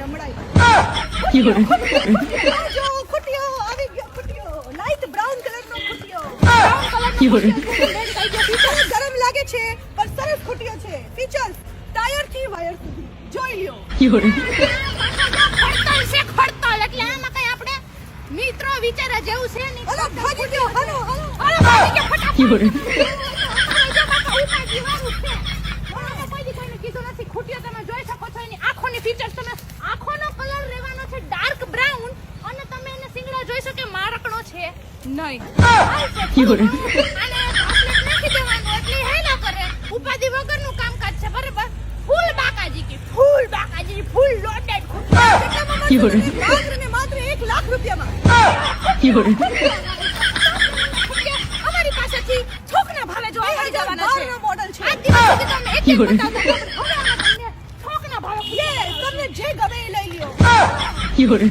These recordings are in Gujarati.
નમળાઈ Fiore. જો ખુટિયો આવી ગયો ખુટિયો લાઈટ બ્રાઉન કલરનો ખુટિયો Fiore. ગરમ લાગે છે પણ સરસ ખુટિયો છે ફીચર્સ ટાયર થી વાયર સુધી જોઈ લ્યો Fiore. ખડતલ છે ખડતલ એટલે આમાં કઈ આપણે મિત્રો વિચારા જેવું છે નહીં અલા ભાગી ગયો હાલો હાલો અરે ભાગી ગયા ફટાફટ Fiore. જો બાપા ઉપાજી વાળું છે મને કોઈ દી કોઈને કીધું નથી ખુટિયો તમે જોઈ શકો છો એની આંખોની ફીચર્સ તમે આંખોનો કલર રહેવાનો છે ડાર્ક બ્રાઉન અને તમે એને સિંગડા જોઈ શકો કે મારકણો છે નહીં Fiore. અને ચોકલેટ નાખી દેવાનું એટલે હે ન કરે ઉપાધિ વગરનું કામકાજ છે બરાબર ફૂલ બાકાજી ફૂલ લોડેડ Fiore. માત્ર ને માત્ર 1 લાખ રૂપિયામાં Fiore. અમારી પાસેથી થોકના ભાવે જોવા મળી જવાના છે બારનો મોડલ છે આજ દિવસ સુધી તમે એક Fiore. બતાવતા હતા, પણ હવે અમે તમને થોકના ભાવે યે તમને જે ગમે એ લઈ લ્યો Fiore.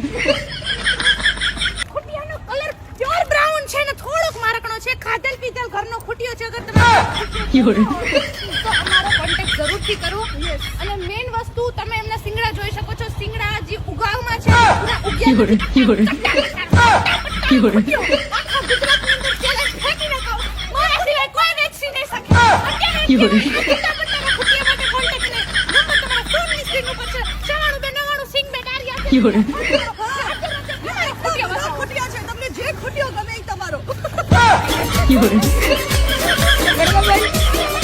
ખુટિયાનો કલર પ્યોર બ્રાઉન છે ને થોડોક મારકણો છે ખાધેલ પીધેલ ઘરનો ખુટિયો છે અગર તમે Fiore. તો અમારો કોન્ટેક્ટ જરૂરથી કરો અને મેઈન વસ્તુ તમે એમના સિંગડા જોઈ શકો છો સિંગડા જે ઉગાવમાં છે પૂરા Fiore. ઉગ્યા Fiore. Fiore. આખા ગુજરાતની અંદર ચેલેન્જ ફેંકી નાખો મારા સિવાય કોઈ વેચી નહીં શકે Fiore. Fiore. ખુટિયા છે તમને જે ખુટિયો ગમે એ તમારો Fiore. Fiore.